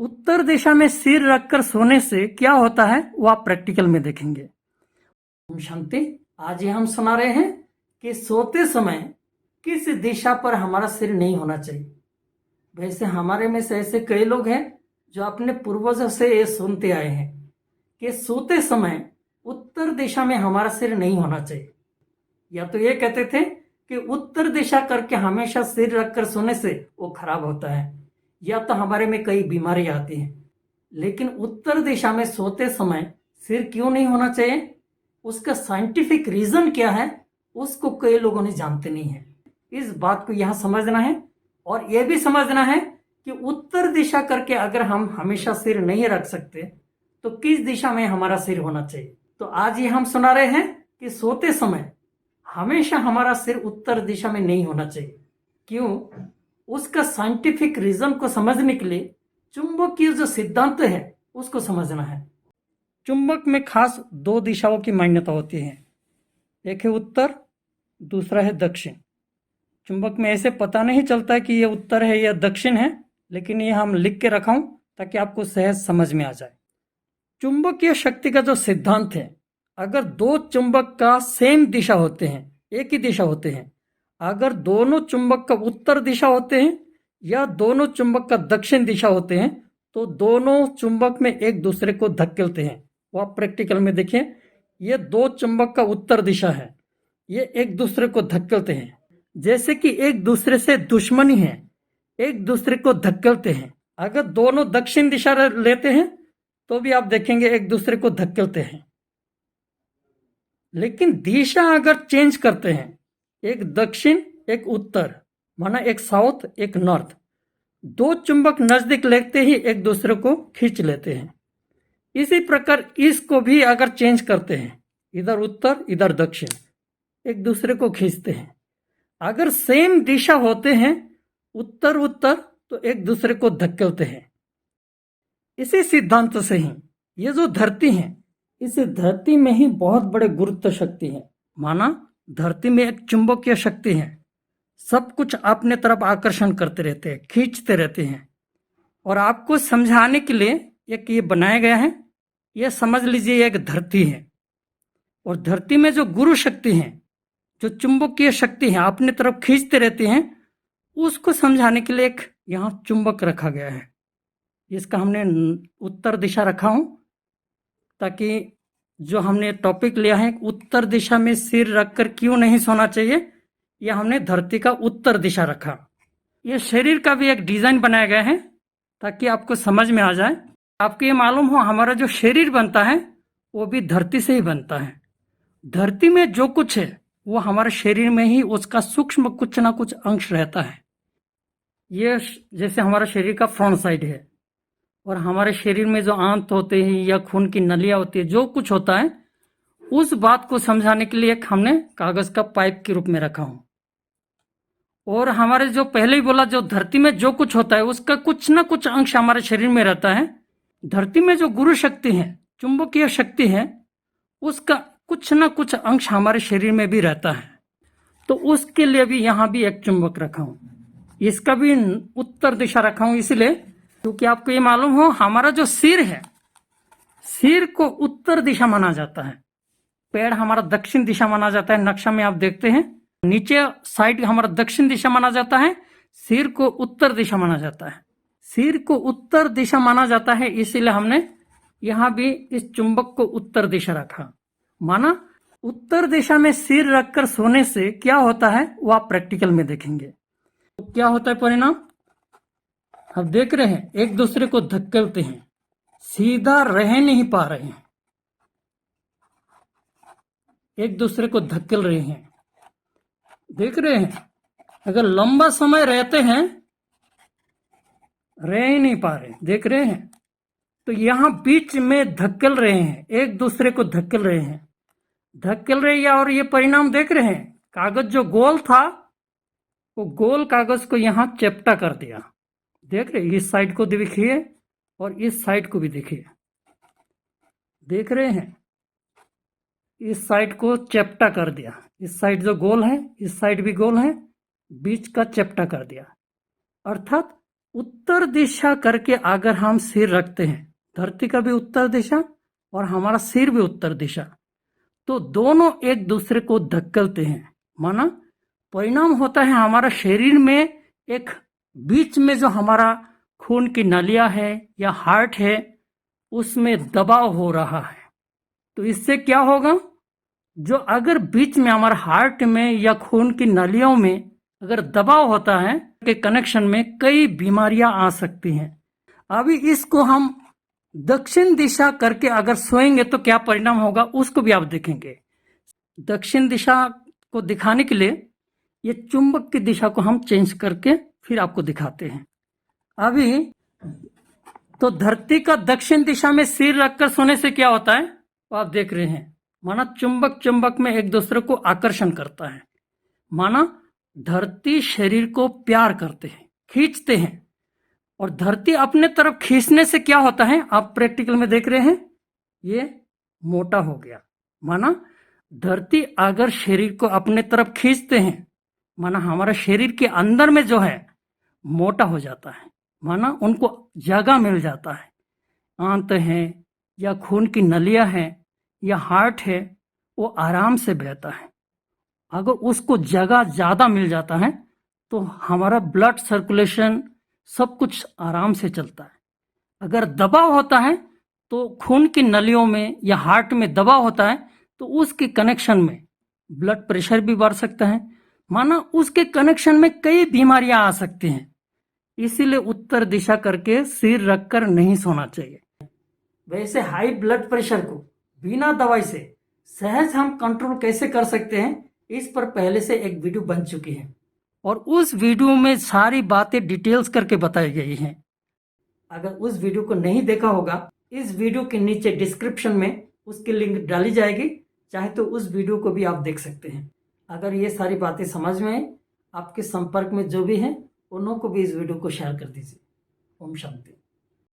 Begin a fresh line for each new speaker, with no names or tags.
उत्तर दिशा में सिर रखकर सोने से क्या होता है वो आप प्रैक्टिकल में देखेंगे। ओम शांति। आज ये हम सुना रहे हैं कि सोते समय किस दिशा पर हमारा सिर नहीं होना चाहिए। वैसे हमारे में से ऐसे कई लोग हैं जो अपने पूर्वजों से ये सुनते आए हैं कि सोते समय उत्तर दिशा में हमारा सिर नहीं होना चाहिए। या तो ये कहते थे कि उत्तर दिशा करके हमेशा सिर रखकर सोने से वो खराब होता है, या तो हमारे में कई बीमारी आती हैं। लेकिन उत्तर दिशा में सोते समय सिर क्यों नहीं होना चाहिए, उसका साइंटिफिक रीजन क्या है, उसको कई लोगों ने जानते नहीं है। इस बात को यहां समझना है और यह भी समझना है कि उत्तर दिशा करके अगर हम हमेशा सिर नहीं रख सकते तो किस दिशा में हमारा सिर होना चाहिए। तो आज ये हम सुना रहे हैं कि सोते समय हमेशा हमारा सिर उत्तर दिशा में नहीं होना चाहिए। क्यों, उसका साइंटिफिक रीजन को समझने के लिए चुंबकीय जो सिद्धांत है उसको समझना है। चुंबक में खास दो दिशाओं की मान्यता होती है, एक है उत्तर, दूसरा है दक्षिण। चुंबक में ऐसे पता नहीं चलता है कि ये उत्तर है या दक्षिण है, लेकिन ये हम लिख के रखा हूं ताकि आपको सहज समझ में आ जाए। चुंबकीय शक्ति का जो सिद्धांत है, अगर दो चुंबक का सेम दिशा होते हैं, एक ही दिशा होते हैं, अगर दोनों चुंबक का उत्तर दिशा होते हैं या दोनों चुंबक का दक्षिण दिशा होते हैं, तो दोनों चुंबक में एक दूसरे को धकेलते हैं। वो आप प्रैक्टिकल में देखिए, ये दो चुंबक का उत्तर दिशा है, ये एक दूसरे को धकेलते हैं, जैसे कि एक दूसरे से दुश्मनी है, एक दूसरे को धकेलते हैं। अगर दोनों दक्षिण दिशा लेते हैं तो भी आप देखेंगे एक दूसरे को धकेलते हैं। लेकिन दिशा अगर चेंज करते हैं, एक दक्षिण एक उत्तर, माना एक साउथ एक नॉर्थ, दो चुंबक नजदीक लेते ही एक दूसरे को खींच लेते हैं। इसी प्रकार इसको भी अगर चेंज करते हैं, इधर उत्तर इधर दक्षिण, एक दूसरे को खींचते हैं। अगर सेम दिशा होते हैं उत्तर उत्तर, तो एक दूसरे को धकेलते हैं। इसी सिद्धांत से ही ये जो धरती है, इस धरती में ही बहुत बड़े गुरुत्व शक्ति है। माना धरती में एक चुंबकीय शक्ति है, सब कुछ अपने तरफ आकर्षण करते रहते हैं, खींचते रहते हैं। और आपको समझाने के लिए एक ये बनाया गया है, ये समझ लीजिए एक धरती है, और धरती में जो गुरु शक्ति है, जो चुंबकीय शक्ति है अपने तरफ खींचते रहते हैं, उसको समझाने के लिए एक यहाँ चुंबक रखा गया है। इसका हमने उत्तर दिशा रखा हूं ताकि जो हमने टॉपिक लिया है उत्तर दिशा में सिर रखकर क्यों नहीं सोना चाहिए, यह हमने धरती का उत्तर दिशा रखा। यह शरीर का भी एक डिजाइन बनाया गया है ताकि आपको समझ में आ जाए। आपको ये मालूम हो हमारा जो शरीर बनता है वो भी धरती से ही बनता है। धरती में जो कुछ है वो हमारे शरीर में ही उसका सूक्ष्म कुछ ना कुछ अंश रहता है। ये जैसे हमारा शरीर का फ्रंट साइड है, और हमारे शरीर में जो आंत होते हैं या खून की नलियां होती है, जो कुछ होता है, उस बात को समझाने के लिए एक हमने कागज का पाइप के रूप में रखा हूं। और हमारे जो पहले ही बोला, जो धरती में जो कुछ होता है उसका कुछ ना कुछ अंश हमारे शरीर में रहता है। धरती में जो गुरु शक्ति है, चुंबकीय शक्ति है, उसका कुछ ना कुछ अंश हमारे शरीर में भी रहता है। तो उसके लिए भी यहां भी एक चुंबक रखा हूं, इसका भी उत्तर दिशा रखा हूं, इसलिए क्योंकि आपको ये मालूम हो हमारा जो सिर है, सिर को उत्तर दिशा माना जाता है, पैर हमारा दक्षिण दिशा माना जाता है। नक्शा में आप देखते हैं नीचे साइड हमारा दक्षिण दिशा माना जाता है, सिर को उत्तर दिशा माना जाता है। सिर को उत्तर दिशा माना जाता है, इसीलिए हमने यहां भी इस चुंबक को उत्तर दिशा रखा। माना उत्तर दिशा में सिर रखकर सोने से क्या होता है वो आप प्रैक्टिकल में देखेंगे। तो क्या होता है परिणाम, अब देख रहे हैं एक दूसरे को धकेलते हैं, सीधा रह नहीं पा रहे हैं, एक दूसरे को धकेल रहे हैं। देख रहे हैं, अगर लंबा समय रहते हैं रह ही नहीं पा रहे, देख रहे हैं, तो यहां बीच में धकेल रहे हैं, एक दूसरे को धकेल रहे हैं, धकेल रहे हैं। और ये परिणाम देख रहे हैं, कागज जो गोल था वो गोल कागज को यहां चेप्टा कर दिया। देख रहे, इस साइड को देखिए और इस साइड को भी देखिए, देख रहे हैं, इस साइड को चेप्टा कर दिया। इस साइड जो गोल है, इस साइड भी गोल है, बीच का चेप्टा कर दिया। अर्थात उत्तर दिशा करके अगर हम सिर रखते हैं, धरती का भी उत्तर दिशा और हमारा सिर भी उत्तर दिशा, तो दोनों एक दूसरे को धक्कलते हैं। माना परिणाम होता है हमारा शरीर में एक बीच में जो हमारा खून की नलियां है या हार्ट है उसमें दबाव हो रहा है। तो इससे क्या होगा, जो अगर बीच में हमारे हार्ट में या खून की नलियों में अगर दबाव होता है के कनेक्शन में कई बीमारियां आ सकती हैं। अभी इसको हम दक्षिण दिशा करके अगर सोएंगे तो क्या परिणाम होगा उसको भी आप देखेंगे। दक्षिण दिशा को दिखाने के लिए ये चुंबक की दिशा को हम चेंज करके फिर आपको दिखाते हैं। अभी तो धरती का दक्षिण दिशा में सिर रखकर सोने से क्या होता है वो आप देख रहे हैं। माना चुंबक चुंबक में एक दूसरे को आकर्षण करता है। माना धरती शरीर को प्यार करते हैं, खींचते हैं, और धरती अपने तरफ खींचने से क्या होता है आप प्रैक्टिकल में देख रहे हैं, ये मोटा हो गया। माना धरती अगर शरीर को अपने तरफ खींचते हैं, माना हमारा शरीर के अंदर में जो है मोटा हो जाता है। माना उनको जगह मिल जाता है, आंत है या खून की नलियां हैं या हार्ट है, वो आराम से बहता है। अगर उसको जगह ज्यादा मिल जाता है तो हमारा ब्लड सर्कुलेशन सब कुछ आराम से चलता है। अगर दबाव होता है तो खून की नलियों में या हार्ट में दबाव होता है तो उसके कनेक्शन में ब्लड प्रेशर भी बढ़ सकता है। माना उसके कनेक्शन में कई बीमारियां आ सकती हैं। इसीलिए उत्तर दिशा करके सिर रखकर नहीं सोना चाहिए। वैसे हाई ब्लड प्रेशर को बिना दवाई से सहज हम कंट्रोल कैसे कर सकते हैं इस पर पहले से एक वीडियो बन चुकी है और उस वीडियो में सारी बातें डिटेल्स करके बताई गई हैं। अगर उस वीडियो को नहीं देखा होगा, इस वीडियो के नीचे डिस्क्रिप्शन में उसकी लिंक डाली जाएगी, चाहे तो उस वीडियो को भी आप देख सकते हैं। अगर ये सारी बातें समझ में आए, आपके संपर्क में जो भी हैं उन्हों को भी इस वीडियो को शेयर कर दीजिए। ओम शांति।